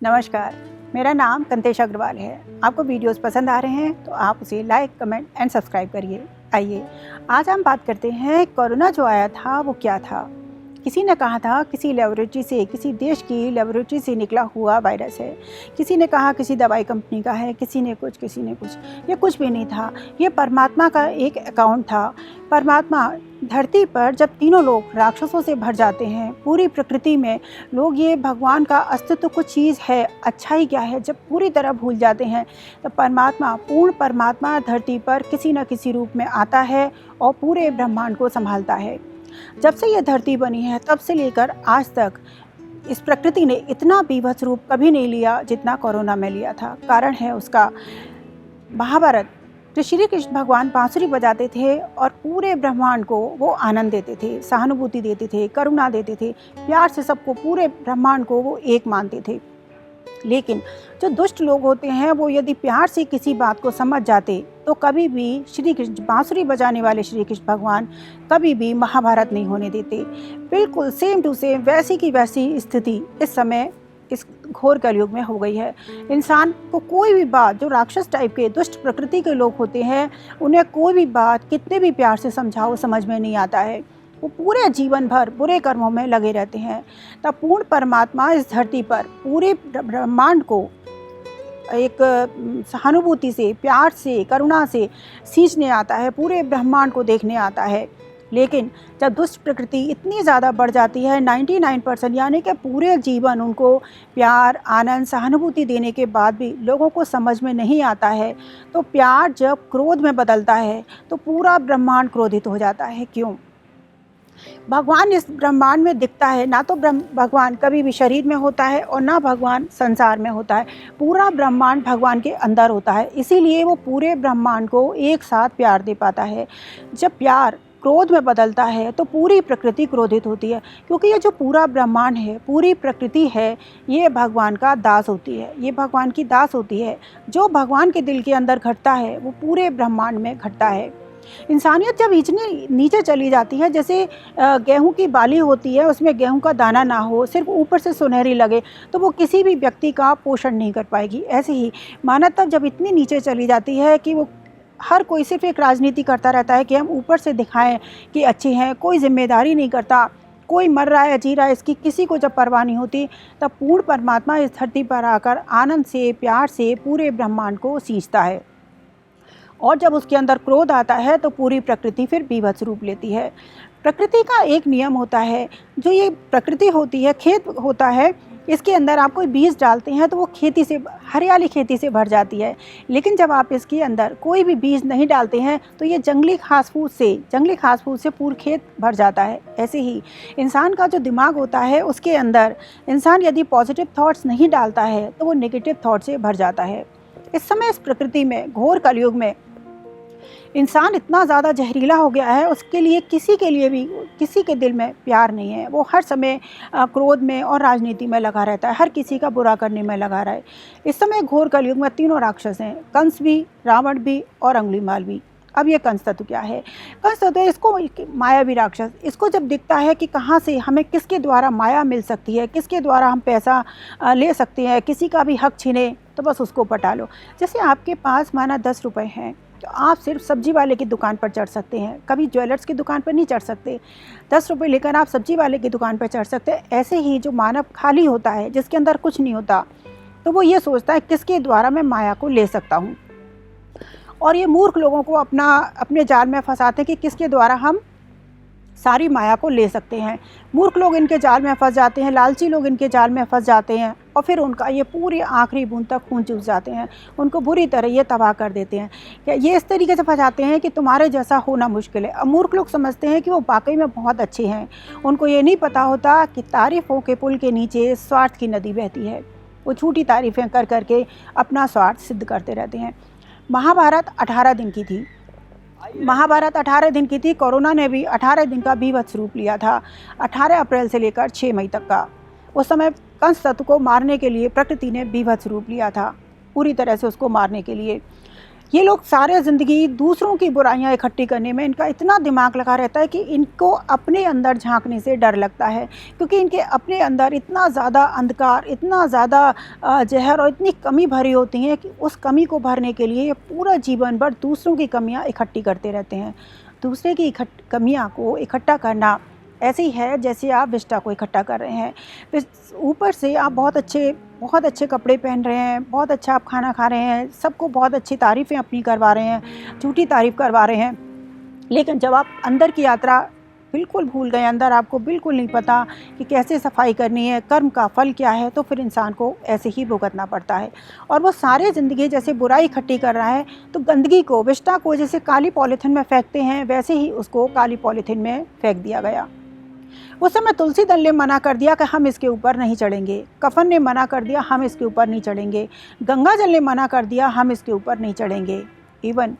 नमस्कार, मेरा नाम कंतेश अग्रवाल है। आपको वीडियोस पसंद आ रहे हैं तो आप उसे लाइक, कमेंट एंड सब्सक्राइब करिए। आइए आज हम बात करते हैं कोरोना जो आया था वो क्या था। किसी ने कहा था किसी लेबोरेटरी से, किसी देश की लेबोरेटरी से निकला हुआ वायरस है। किसी ने कहा किसी दवाई कंपनी का है, किसी ने कुछ। ये कुछ भी नहीं था, ये परमात्मा का एक अकाउंट था। परमात्मा धरती पर जब तीनों लोग राक्षसों से भर जाते हैं, पूरी प्रकृति में लोग ये भगवान का अस्तित्व कुछ चीज़ है, अच्छा ही क्या है, जब पूरी तरह भूल जाते हैं तो परमात्मा, पूर्ण परमात्मा धरती पर किसी न किसी रूप में आता है और पूरे ब्रह्मांड को संभालता है। जब से ये धरती बनी है तब से लेकर आज तक इस प्रकृति ने इतना बीभत्स रूप कभी नहीं लिया जितना कोरोना में लिया था। कारण है उसका महाभारत। जो श्री कृष्ण भगवान बांसुरी बजाते थे और पूरे ब्रह्मांड को वो आनंद देते थे, सहानुभूति देते थे, करुणा देते थे, प्यार से सबको, पूरे ब्रह्मांड को वो एक मानते थे। लेकिन जो दुष्ट लोग होते हैं वो यदि प्यार से किसी बात को समझ जाते तो कभी भी श्री कृष्ण, बांसुरी बजाने वाले श्री कृष्ण भगवान कभी भी महाभारत नहीं होने देते। बिल्कुल सेम टू सेम वैसी की वैसी स्थिति इस समय इस घोर कलयुग में हो गई है। इंसान को कोई भी बात, जो राक्षस टाइप के दुष्ट प्रकृति के लोग होते हैं, उन्हें कोई भी बात कितने भी प्यार से समझाओ समझ में नहीं आता है। वो पूरे जीवन भर बुरे कर्मों में लगे रहते हैं। तब पूर्ण परमात्मा इस धरती पर पूरे ब्रह्मांड को एक सहानुभूति से, प्यार से, करुणा से सींचने आता है, पूरे ब्रह्मांड को देखने आता है। लेकिन जब दुष्ट प्रकृति इतनी ज़्यादा बढ़ जाती है, 99% यानी कि पूरे जीवन उनको प्यार, आनंद, सहानुभूति देने के बाद भी लोगों को समझ में नहीं आता है, तो प्यार जब क्रोध में बदलता है तो पूरा ब्रह्मांड क्रोधित हो जाता है। क्यों? भगवान इस ब्रह्मांड में दिखता है, ना तो भगवान कभी भी शरीर में होता है और ना भगवान संसार में होता है। पूरा ब्रह्मांड भगवान के अंदर होता है, इसीलिए वो पूरे ब्रह्मांड को एक साथ प्यार दे पाता है। जब प्यार क्रोध में बदलता है तो पूरी प्रकृति क्रोधित होती है, क्योंकि ये जो पूरा ब्रह्मांड है, पूरी प्रकृति है, ये भगवान का दास होती है, ये भगवान की दास होती है। जो भगवान के दिल के अंदर घटता है वो पूरे ब्रह्मांड में घटता है। इंसानियत जब इतनी नीचे चली जाती है, जैसे गेहूं की बाली होती है, उसमें गेहूं का दाना ना हो, सिर्फ ऊपर से सुनहरी लगे, तो वो किसी भी व्यक्ति का पोषण नहीं कर पाएगी। ऐसे ही मानवता जब इतनी नीचे चली जाती है कि वो हर कोई सिर्फ एक राजनीति करता रहता है कि हम ऊपर से दिखाएं कि अच्छे हैं, कोई जिम्मेदारी नहीं करता, कोई मर रहा है, जी रहा है, इसकी किसी को जब परवाह नहीं होती, तब पूर्ण परमात्मा इस धरती पर आकर आनंद से, प्यार से पूरे ब्रह्मांड को सींचता है। और जब उसके अंदर क्रोध आता है तो पूरी प्रकृति फिर बीभत्स रूप लेती है। प्रकृति का एक नियम होता है, जो ये प्रकृति होती है, खेत होता है, इसके अंदर आप कोई बीज डालते हैं तो वो खेती से, हरियाली खेती से भर जाती है। लेकिन जब आप इसके अंदर कोई भी बीज नहीं डालते हैं तो ये जंगली घास फूस से पूरा खेत भर जाता है। ऐसे ही इंसान का जो दिमाग होता है, उसके अंदर इंसान यदि पॉजिटिव थॉट्स नहीं डालता है तो वो नेगेटिव थॉट से भर जाता है। इस समय इस प्रकृति में, घोर कलयुग में, इंसान इतना ज़्यादा जहरीला हो गया है, उसके लिए किसी के लिए भी किसी के दिल में प्यार नहीं है। वो हर समय क्रोध में और राजनीति में लगा रहता है, हर किसी का बुरा करने में लगा रहा है। इस समय घोर कलयुग में तीनों राक्षस हैं, कंस भी, रावण भी और अंगुलीमाल भी। अब ये कंस तत्व क्या है? कंस तत्व, इसको मायावी राक्षस, इसको जब दिखता है कि कहाँ से हमें, किसके द्वारा माया मिल सकती है, किसके द्वारा हम पैसा ले सकते हैं, किसी का भी हक छीने, तो बस उसको पटा लो। जैसे आपके पास माना 10 रुपये हैं तो आप सिर्फ सब्जी वाले की दुकान पर चढ़ सकते हैं, कभी ज्वेलर्स की दुकान पर नहीं चढ़ सकते। 10 रुपये लेकर आप सब्जी वाले की दुकान पर चढ़ सकते हैं। ऐसे ही जो मानव खाली होता है, जिसके अंदर कुछ नहीं होता, तो वो ये सोचता है किसके द्वारा मैं माया को ले सकता हूँ। और ये मूर्ख लोगों को अपने जाल में फंसाते हैं कि किसके द्वारा हम सारी माया को ले सकते हैं। मूर्ख लोग इनके जाल में फंस जाते हैं, लालची लोग इनके जाल में फंस जाते हैं और फिर उनका ये पूरी आखिरी बूंद तक खून चूस जाते हैं, उनको बुरी तरह ये तबाह कर देते हैं। ये इस तरीके से फंसाते हैं कि तुम्हारे जैसा होना मुश्किल है। अब मूर्ख लोग समझते हैं कि वो वाकई में बहुत अच्छे हैं, उनको ये नहीं पता होता कि तारीफ़ों के पुल के नीचे स्वार्थ की नदी बहती है। वो झूठी तारीफ़ें कर करके अपना स्वार्थ सिद्ध करते रहते हैं। महाभारत 18 दिन की थी, महाभारत 18 दिन की थी। कोरोना ने भी 18 दिन का बीभत्स रूप लिया था, 18 अप्रैल से लेकर 6 मई तक का। उस समय कंस तत्व को मारने के लिए प्रकृति ने बीभत्स रूप लिया था, पूरी तरह से उसको मारने के लिए। ये लोग सारे ज़िंदगी दूसरों की बुराइयां इकट्ठी करने में इनका इतना दिमाग लगा रहता है कि इनको अपने अंदर झांकने से डर लगता है, क्योंकि इनके अपने अंदर इतना ज़्यादा अंधकार, इतना ज़्यादा जहर और इतनी कमी भरी होती है कि उस कमी को भरने के लिए ये पूरा जीवन भर दूसरों की कमियां इकट्ठी करते रहते हैं। दूसरे की कमियां को इकट्ठा करना ऐसे ही है जैसे आप विष्टा को इकट्ठा कर रहे हैं। फिर ऊपर से आप बहुत अच्छे कपड़े पहन रहे हैं, बहुत अच्छा आप खाना खा रहे हैं, सबको बहुत अच्छी तारीफ़ें अपनी करवा रहे हैं, झूठी तारीफ़ करवा रहे हैं। लेकिन जब आप अंदर की यात्रा बिल्कुल भूल गए, अंदर आपको बिल्कुल नहीं पता कि कैसे सफाई करनी है, कर्म का फल क्या है, तो फिर इंसान को ऐसे ही भुगतना पड़ता है। और वो सारे ज़िंदगी जैसे बुराई इकट्ठी कर रहा है, तो गंदगी को, विष्टा को जैसे काली पॉलीथीन में फेंकते हैं, वैसे ही उसको काली पॉलीथीन में फेंक दिया गया। उस समय तुलसी दल ने मना कर दिया कि हम इसके ऊपर नहीं चढ़ेंगे, कफन ने मना कर दिया हम इसके ऊपर नहीं चढ़ेंगे, गंगा जल ने मना कर दिया हम इसके ऊपर नहीं चढ़ेंगे, इवन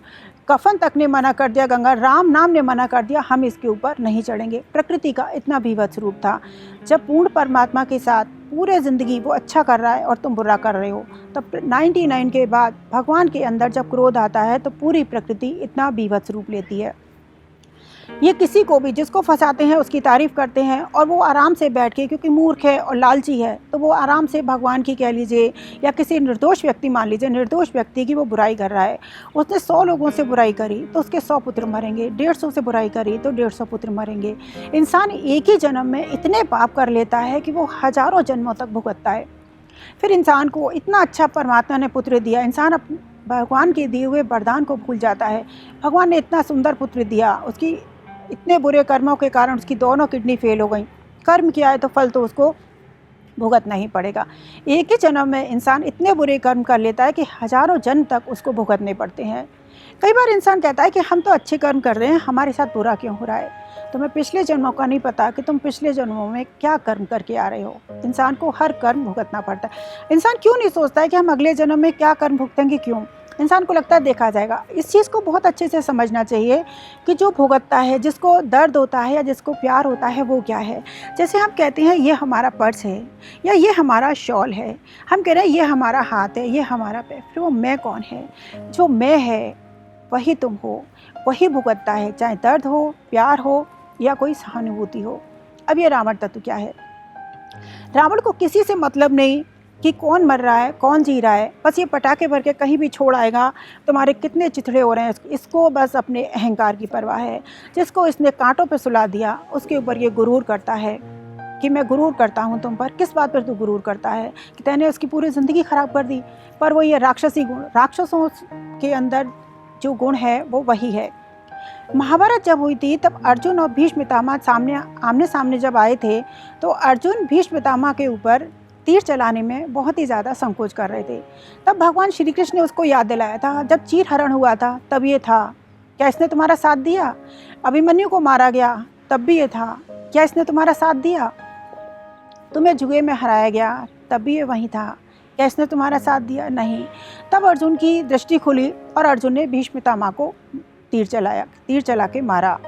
कफन तक ने मना कर दिया, गंगा राम नाम ने मना कर दिया हम इसके ऊपर नहीं चढ़ेंगे। प्रकृति का इतना बीभत्स रूप था। जब पूर्ण परमात्मा के साथ पूरे ज़िंदगी वो अच्छा कर रहा है और तुम बुरा कर रहे हो, तब 99 के बाद भगवान के अंदर जब क्रोध आता है तो पूरी प्रकृति इतना बीभत्स रूप लेती है। ये किसी को भी जिसको फंसाते हैं उसकी तारीफ़ करते हैं, और वो आराम से बैठ के, क्योंकि मूर्ख है और लालची है, तो वो आराम से भगवान की कह लीजिए या किसी निर्दोष व्यक्ति, मान लीजिए निर्दोष व्यक्ति की वो बुराई कर रहा है। उसने 100 लोगों से बुराई करी तो उसके 100 पुत्र मरेंगे, 150 से बुराई करी तो 150 पुत्र मरेंगे। इंसान एक ही जन्म में इतने पाप कर लेता है कि वो हज़ारों जन्मों तक भुगतता है। फिर इंसान को इतना अच्छा परमात्मा ने पुत्र दिया, इंसान भगवान के दिए हुए वरदान को भूल जाता है। भगवान ने इतना सुंदर पुत्र दिया, उसकी इतने बुरे कर्मों के कारण उसकी दोनों किडनी फेल हो गई। कर्म किया है तो फल तो उसको भुगतना ही पड़ेगा। एक ही जन्म में इंसान इतने बुरे कर्म कर लेता है कि हज़ारों जन्म तक उसको भुगतने पड़ते हैं। कई बार इंसान कहता है कि हम तो अच्छे कर्म कर रहे हैं, हमारे साथ बुरा क्यों हो रहा है। तुम्हें पिछले जन्मों का नहीं पता कि तुम पिछले जन्मों में क्या कर्म करके आ रहे हो। इंसान को हर कर्म भुगतना पड़ता है। इंसान क्यों नहीं सोचता है कि हम अगले जन्म में क्या कर्म भुगतेंगे, क्यों? इंसान को लगता है देखा जाएगा। इस चीज़ को बहुत अच्छे से समझना चाहिए कि जो भुगतता है, जिसको दर्द होता है या जिसको प्यार होता है, वो क्या है। जैसे हम कहते हैं ये हमारा पर्स है या ये हमारा शॉल है, हम कह रहे हैं ये हमारा हाथ है, ये हमारा पैर, फिर वो मैं कौन है? जो मैं है वही तुम हो, वही भुगतता है, चाहे दर्द हो, प्यार हो या कोई सहानुभूति हो। अब ये रावण तत्व क्या है? रावण को किसी से मतलब नहीं कि कौन मर रहा है, कौन जी रहा है, बस ये पटाखे भर के कहीं भी छोड़ आएगा, तुम्हारे कितने चिथड़े हो रहे हैं, इसको बस अपने अहंकार की परवाह है। जिसको इसने कांटों पे सुला दिया उसके ऊपर ये गुरूर करता है कि मैं गुरूर करता हूँ तुम पर। किस बात पर तू गुरूर करता है? कि तैने उसकी पूरी ज़िंदगी ख़राब कर दी। पर वो ये राक्षसी गुण, राक्षसों के अंदर जो गुण है वो वही है। महाभारत जब हुई थी तब अर्जुन और भीष्म पितामह आमने सामने जब आए थे, तो अर्जुन भीष्म पितामह के ऊपर तीर चलाने में बहुत ही ज़्यादा संकोच कर रहे थे। तब भगवान श्री कृष्ण ने उसको याद दिलाया था, जब चीर हरण हुआ था तब ये था, क्या इसने तुम्हारा साथ दिया? अभिमन्यु को मारा गया तब भी ये था, क्या इसने तुम्हारा साथ दिया? तुम्हें जुए में हराया गया तब भी ये वहीं था, क्या इसने तुम्हारा साथ दिया? नहीं। तब अर्जुन की दृष्टि खुली और अर्जुन ने भीष्म पितामह को तीर चला के मारा।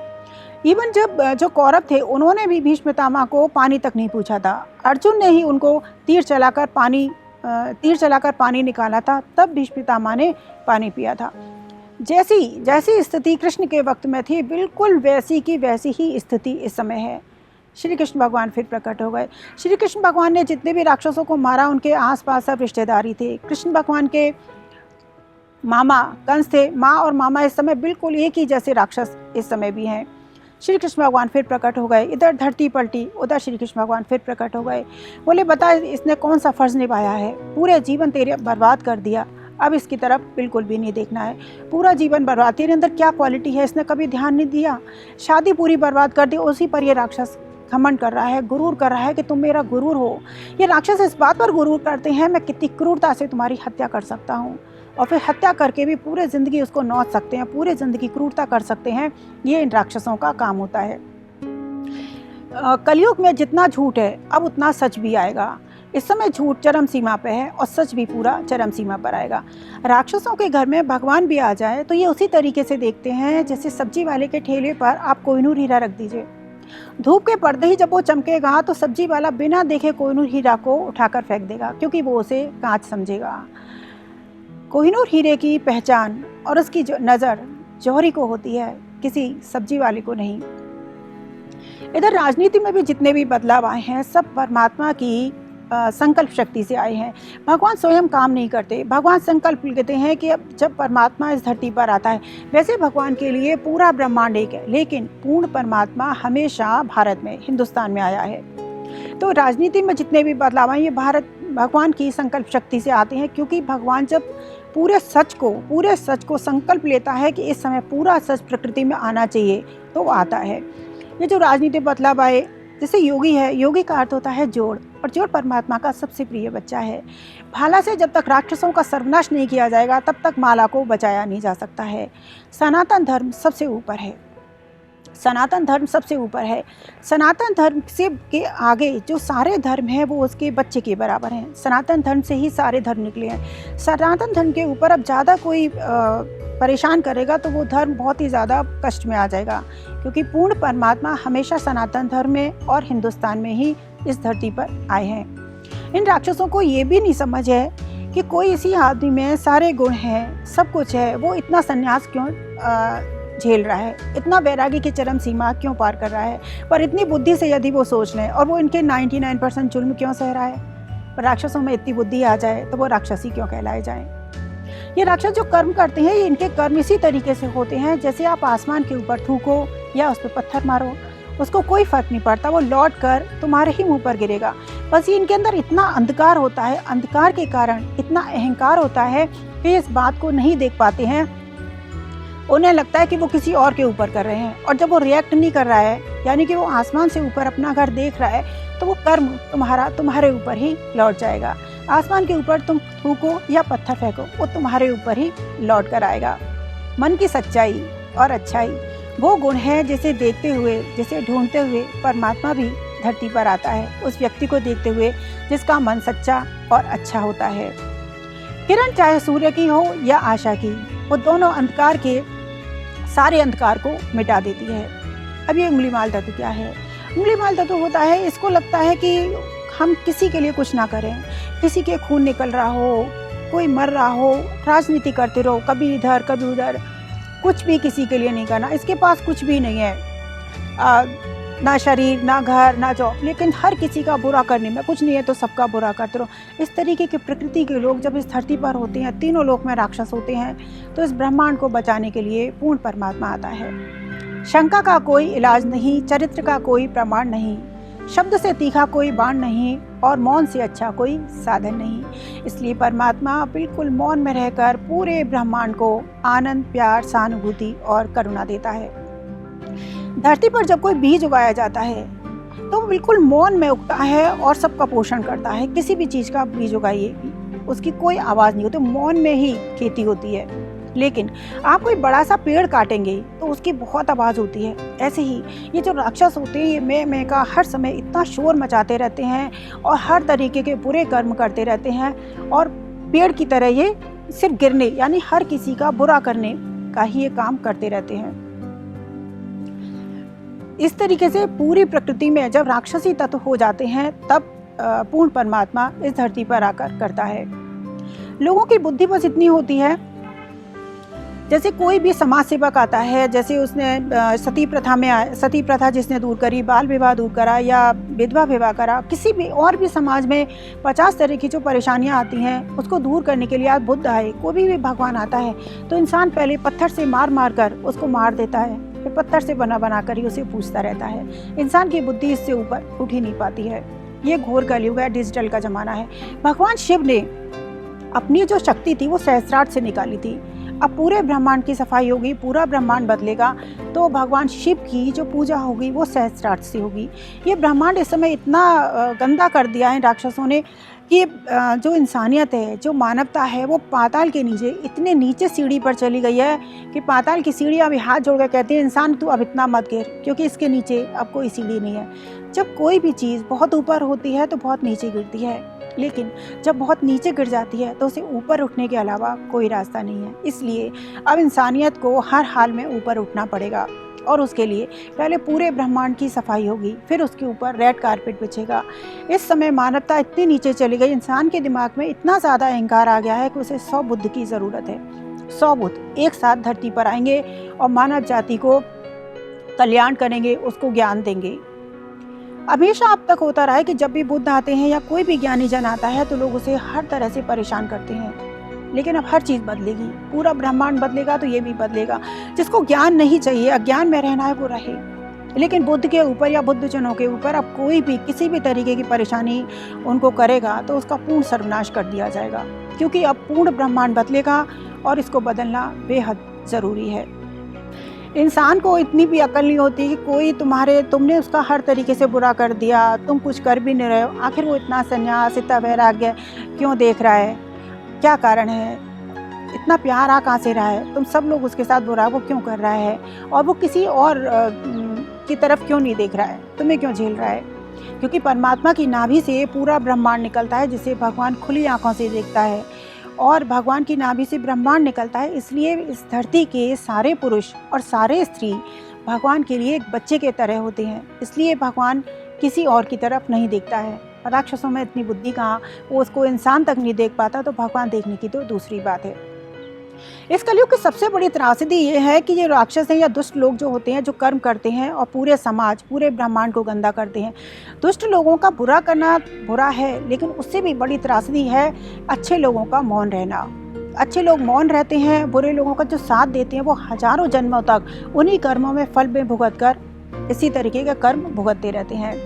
इवन जब जो कौरव थे उन्होंने भी भीष्म पितामह को पानी तक नहीं पूछा था, अर्जुन ने ही उनको तीर चलाकर पानी निकाला था, तब भीष्म पितामह ने पानी पिया था। जैसी स्थिति कृष्ण के वक्त में थी, बिल्कुल वैसी की वैसी ही स्थिति इस समय है। श्री कृष्ण भगवान फिर प्रकट हो गए। श्री कृष्ण भगवान ने जितने भी राक्षसों को मारा उनके आसपास सब रिश्तेदारी थे। कृष्ण भगवान के मामा कंस थे, माँ और मामा इस समय बिल्कुल एक ही जैसे राक्षस इस समय भी हैं। श्री कृष्ण भगवान फिर प्रकट हो गए। इधर धरती पलटी, उधर श्री कृष्ण भगवान फिर प्रकट हो गए। बोले बता इसने कौन सा फ़र्ज़ निभाया है, पूरे जीवन तेरे बर्बाद कर दिया, अब इसकी तरफ बिल्कुल भी नहीं देखना है। पूरा जीवन बर्बाद, तेरे अंदर क्या क्वालिटी है इसने कभी ध्यान नहीं दिया, शादी पूरी बर्बाद कर दी, उसी पर ये राक्षस घमंड कर रहा है, गुरूर कर रहा है कि तुम मेरा गुरूर हो। ये राक्षस इस बात पर गुरूर करते हैं मैं कितनी क्रूरता से तुम्हारी हत्या कर सकता हूँ, और फिर हत्या करके भी पूरे ज़िंदगी उसको नौच सकते हैं, पूरे ज़िंदगी क्रूरता कर सकते हैं। ये इन राक्षसों का काम होता है। कलयुग में जितना झूठ है अब उतना सच भी आएगा। इस समय झूठ चरम सीमा पे है और सच भी पूरा चरम सीमा पर आएगा। राक्षसों के घर में भगवान भी आ जाए तो ये उसी तरीके से देखते हैं जैसे सब्जी वाले के ठेले पर आप कोहिनूर हीरा रख दीजिए, धूप के पर्दे ही जब वो चमकेगा तो सब्जी वाला बिना देखे कोहिनूर हीरा को उठाकर फेंक देगा, क्योंकि वो उसे कांच समझेगा। कोहिनूर हीरे की पहचान और उसकी जो नज़र जौहरी को होती है, किसी सब्जी वाले को नहीं। इधर राजनीति में भी जितने भी बदलाव आए हैं सब परमात्मा की संकल्प शक्ति से आए हैं। भगवान स्वयं काम नहीं करते, भगवान संकल्प लेते हैं कि अब जब परमात्मा इस धरती पर आता है, वैसे भगवान के लिए पूरा ब्रह्मांड एक है, लेकिन पूर्ण परमात्मा हमेशा भारत में, हिंदुस्तान में आया है। तो राजनीति में जितने भी बदलाव आए ये भगवान की संकल्प शक्ति से आते हैं, क्योंकि भगवान जब पूरे सच को संकल्प लेता है कि इस समय पूरा सच प्रकृति में आना चाहिए तो वो आता है। ये जो राजनीतिक बदलाव आए, जैसे योगी है, योगी का अर्थ होता है जोड़, और जोड़ परमात्मा का सबसे प्रिय बच्चा है। भाला से जब तक राक्षसों का सर्वनाश नहीं किया जाएगा तब तक माला को बचाया नहीं जा सकता है। सनातन धर्म सबसे ऊपर है, सनातन धर्म सबसे ऊपर है। सनातन धर्म से के आगे जो सारे धर्म हैं वो उसके बच्चे के बराबर हैं। सनातन धर्म से ही सारे धर्म निकले हैं। सनातन धर्म के ऊपर अब ज़्यादा कोई परेशान करेगा तो वो धर्म बहुत ही ज़्यादा कष्ट में आ जाएगा, क्योंकि पूर्ण परमात्मा हमेशा सनातन धर्म में और हिंदुस्तान में ही इस धरती पर आए हैं। इन राक्षसों को ये भी नहीं समझ है कि कोई इसी आदमी में सारे गुण हैं, सब कुछ है, वो इतना संन्यास क्यों झेल रहा है, इतना वैरागी की चरम सीमा क्यों पार कर रहा है। पर इतनी बुद्धि से यदि वो सोच लें और वो इनके 99% जुल्म क्यों सह रहा है, राक्षसों में इतनी बुद्धि आ जाए तो वो राक्षसी क्यों कहलाए जाएं। ये राक्षस जो कर्म करते हैं, ये इनके कर्म इसी तरीके से होते हैं जैसे आप आसमान के ऊपर थूको या उस पर पत्थर मारो, उसको कोई फर्क नहीं पड़ता, वो लौट कर तुम्हारे ही मुंह पर गिरेगा। बस ये इनके अंदर इतना अंधकार होता है, अंधकार के कारण इतना अहंकार होता है कि इस बात को नहीं देख पाते हैं। उन्हें लगता है कि वो किसी और के ऊपर कर रहे हैं, और जब वो रिएक्ट नहीं कर रहा है, यानी कि वो आसमान से ऊपर अपना घर देख रहा है, तो वो कर्म तुम्हारे ऊपर ही लौट जाएगा। आसमान के ऊपर तुम थूको या पत्थर फेंको, वो तुम्हारे ऊपर ही लौट कर आएगा। मन की सच्चाई और अच्छाई वो गुण है जिसे देखते हुए, जिसे ढूंढते हुए परमात्मा भी धरती पर आता है, उस व्यक्ति को देखते हुए जिसका मन सच्चा और अच्छा होता है। किरण चाहे सूर्य की हो या आशा की, वो दोनों अंधकार के सारे अंधकार को मिटा देती है। अब ये उंगलीमाल तत्व क्या है? उंगलीमाल तत्व होता है, इसको लगता है कि हम किसी के लिए कुछ ना करें, किसी के खून निकल रहा हो, कोई मर रहा हो, राजनीति करते रहो, कभी इधर कभी उधर, कुछ भी किसी के लिए नहीं करना। इसके पास कुछ भी नहीं है, ना शरीर, ना घर, ना जॉब, लेकिन हर किसी का बुरा करने में, कुछ नहीं है तो सबका बुरा करते रहो। इस तरीके की प्रकृति के लोग जब इस धरती पर होते हैं, तीनों लोक में राक्षस होते हैं, तो इस ब्रह्मांड को बचाने के लिए पूर्ण परमात्मा आता है। शंका का कोई इलाज नहीं, चरित्र का कोई प्रमाण नहीं, शब्द से तीखा कोई बाण नहीं, और मौन से अच्छा कोई साधन नहीं। इसलिए परमात्मा बिल्कुल मौन में रहकर पूरे ब्रह्मांड को आनंद, प्यार, सहानुभूति और करुणा देता है। धरती पर जब कोई बीज उगाया जाता है तो वो बिल्कुल मौन में उगता है और सबका पोषण करता है। किसी भी चीज़ का बीज उगाइए, उसकी कोई आवाज़ नहीं होती, मौन में ही खेती होती है। लेकिन आप कोई बड़ा सा पेड़ काटेंगे तो उसकी बहुत आवाज़ होती है। ऐसे ही ये जो राक्षस होते हैं, ये मैं का हर समय इतना शोर मचाते रहते हैं और हर तरीके के बुरे कर्म करते रहते हैं, और पेड़ की तरह ये सिर्फ गिरने, यानी हर किसी का बुरा करने का ही ये काम करते रहते हैं। इस तरीके से पूरी प्रकृति में जब राक्षसी तत्व हो जाते हैं तब पूर्ण परमात्मा इस धरती पर आकर करता है। लोगों की बुद्धि बस इतनी होती है, जैसे कोई भी समाज सेवक आता है, जैसे उसने सती प्रथा जिसने दूर करी, बाल विवाह दूर करा या विधवा विवाह करा, किसी भी और भी समाज में 50 तरह की जो परेशानियां आती हैं उसको दूर करने के लिए आज बुद्ध आए, कोई भी भगवान आता है तो इंसान पहले पत्थर से मार कर उसको मार देता है, फिर पत्थर से बना कर ही उसे पूछता रहता है। इंसान की बुद्धि इससे ऊपर उठ ही नहीं पाती है। ये घोर कलयुग है, डिजिटल का ज़माना है। भगवान शिव ने अपनी जो शक्ति थी वो सहस्त्रार्थ से निकाली थी। अब पूरे ब्रह्मांड की सफाई होगी, पूरा ब्रह्मांड बदलेगा, तो भगवान शिव की जो पूजा होगी वो सहस्त्रार्थ से होगी। ये ब्रह्मांड इस समय इतना गंदा कर दिया है राक्षसों ने कि जो इंसानियत है, जो मानवता है, वो पाताल के नीचे, इतने नीचे सीढ़ी पर चली गई है कि पाताल की सीढ़ी अभी हाथ जोड़ कर कहती है इंसान तू अब इतना मत गिर, क्योंकि इसके नीचे अब कोई सीढ़ी नहीं है। जब कोई भी चीज़ बहुत ऊपर होती है तो बहुत नीचे गिरती है, लेकिन जब बहुत नीचे गिर जाती है तो उसे ऊपर उठने के अलावा कोई रास्ता नहीं है। इसलिए अब इंसानियत को हर हाल में ऊपर उठना पड़ेगा और उसके लिए पहले पूरे ब्रह्मांड की सफाई होगी, फिर उसके ऊपर रेड कारपेट बिछेगा। इस समय मानवता इतनी नीचे चली गई, इंसान के दिमाग में इतना ज़्यादा अहंकार आ गया है कि उसे 100 बुद्ध की ज़रूरत है। 100 बुद्ध एक साथ धरती पर आएंगे और मानव जाति को कल्याण करेंगे, उसको ज्ञान देंगे। हमेशा अब तक होता रहा है कि जब भी बुद्ध आते हैं या कोई भी ज्ञानी जन आता है तो लोग उसे हर तरह से परेशान करते हैं। लेकिन अब हर चीज़ बदलेगी, पूरा ब्रह्मांड बदलेगा तो ये भी बदलेगा। जिसको ज्ञान नहीं चाहिए, अज्ञान में रहना है, वो रहे। लेकिन बुद्ध के ऊपर या बुद्धजनों के ऊपर अब कोई भी किसी भी तरीके की परेशानी उनको करेगा तो उसका पूर्ण सर्वनाश कर दिया जाएगा, क्योंकि अब पूर्ण ब्रह्मांड बदलेगा और इसको बदलना बेहद ज़रूरी है। इंसान को इतनी भी अकल नहीं होती कि कोई तुमने उसका हर तरीके से बुरा कर दिया, तुम कुछ कर भी नहीं रहे हो, आखिर वो इतना संन्यास, इतना वैराग्य क्यों देख रहा है, क्या कारण है, इतना प्यार आ कहाँ से रहा है, तुम सब लोग उसके साथ बुरा वो क्यों कर रहा है, और वो किसी और की तरफ क्यों नहीं देख रहा है, तुम्हें क्यों झेल रहा है। क्योंकि परमात्मा की नाभि से पूरा ब्रह्मांड निकलता है, जिसे भगवान खुली आंखों से देखता है, और भगवान की नाभि से ब्रह्मांड निकलता है। इसलिए इस धरती के सारे पुरुष और सारे स्त्री भगवान के लिए एक बच्चे के तरह होते हैं। इसलिए भगवान किसी और की तरफ नहीं देखता है। राक्षसों में इतनी बुद्धि कहाँ, वो उसको इंसान तक नहीं देख पाता, तो भगवान देखने की तो दूसरी बात है। इस कलयुग की सबसे बड़ी त्रासदी ये है कि ये राक्षस हैं या दुष्ट लोग जो होते हैं, जो कर्म करते हैं और पूरे समाज, पूरे ब्रह्मांड को गंदा करते हैं। दुष्ट लोगों का बुरा करना बुरा है, लेकिन उससे भी बड़ी त्रासदी है अच्छे लोगों का मौन रहना। अच्छे लोग मौन रहते हैं, बुरे लोगों का जो साथ देते हैं वो हजारों जन्मों तक उन्हीं कर्मों में फल में भुगत कर इसी तरीके के कर्म भुगतते रहते हैं।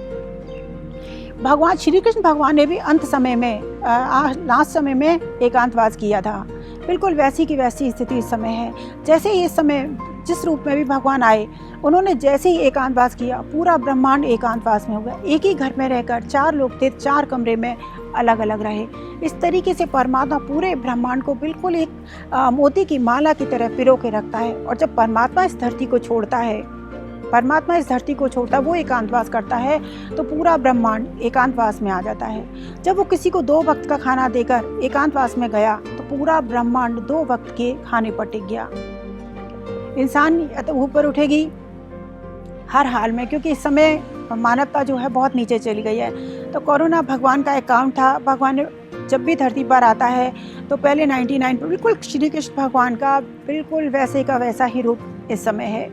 भगवान श्री कृष्ण भगवान ने भी अंत समय में लास्ट समय में एकांतवास किया था। बिल्कुल वैसी की वैसी स्थिति इस समय है। जैसे ही इस समय जिस रूप में भी भगवान आए, उन्होंने जैसे ही एकांतवास किया, पूरा ब्रह्मांड एकांतवास में हो गया। एक ही घर में रहकर 4 लोग थे, 4 कमरे में अलग अलग रहे। इस तरीके से परमात्मा पूरे ब्रह्मांड को बिल्कुल एक मोती की माला की तरह पिरो के रखता है। और जब परमात्मा इस धरती को छोड़ता है, वो एकांतवास करता है, तो पूरा ब्रह्मांड एकांतवास में आ जाता है। जब वो किसी को 2 वक्त का खाना देकर एकांतवास में गया, तो पूरा ब्रह्मांड 2 वक्त के खाने पर टिक गया। इंसान तो ऊपर उठेगी हर हाल में, क्योंकि इस समय मानवता जो है बहुत नीचे चली गई है। तो कोरोना भगवान का अकाउंट था। भगवान ने जब भी धरती पर आता है तो पहले 99 पर बिल्कुल श्री कृष्ण भगवान का बिल्कुल वैसे का वैसा ही रूप इस समय है।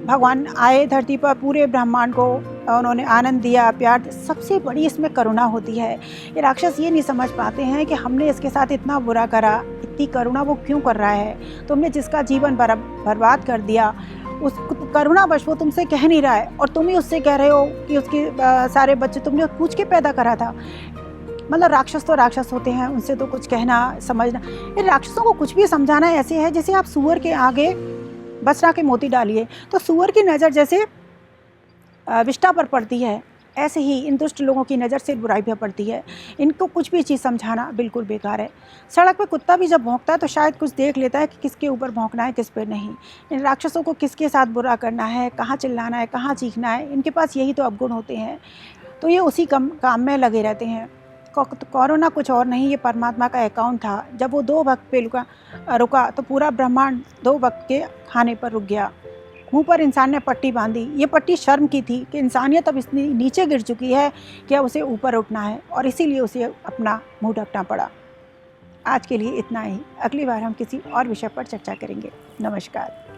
भगवान आए धरती पर, पूरे ब्रह्मांड को उन्होंने आनंद दिया, प्यार। सबसे बड़ी इसमें करुणा होती है। ये राक्षस ये नहीं समझ पाते हैं कि हमने इसके साथ इतना बुरा करा, इतनी करुणा वो क्यों कर रहा है। तुमने जिसका जीवन बर्बाद कर दिया, उस करुणावश वो तुमसे कह नहीं रहा है, और तुम ही उससे कह रहे हो कि उसके सारे बच्चे तुमने पूछ के पैदा करा था। मतलब राक्षस तो राक्षस होते हैं, उनसे तो कुछ कहना समझना। इन राक्षसों को कुछ भी समझाना ऐसे है जैसे आप सूअर के आगे बसरा के मोती डालिए, तो सूअर की नज़र जैसे विष्ठा पर पड़ती है, ऐसे ही इन दुष्ट लोगों की नज़र से बुराई पर पड़ती है। इनको कुछ भी चीज़ समझाना बिल्कुल बेकार है। सड़क पे कुत्ता भी जब भौंकता है तो शायद कुछ देख लेता है कि किसके ऊपर भौंकना है, किस पे नहीं। इन राक्षसों को किसके साथ बुरा करना है, कहाँ चिल्लाना है, कहाँ चीखना है, इनके पास यही तो अवगुण होते हैं। तो ये उसी काम में लगे रहते हैं। कोरोना कुछ और नहीं, ये परमात्मा का अकाउंट था। जब वो 2 वक्त पे रुका तो पूरा ब्रह्मांड 2 वक्त के खाने पर रुक गया। मुंह पर इंसान ने पट्टी बांधी। ये पट्टी शर्म की थी कि इंसानियत अब इतनी नीचे गिर चुकी है कि अब उसे ऊपर उठना है, और इसीलिए उसे अपना मुंह ढकना पड़ा। आज के लिए इतना ही। अगली बार हम किसी और विषय पर चर्चा करेंगे। नमस्कार।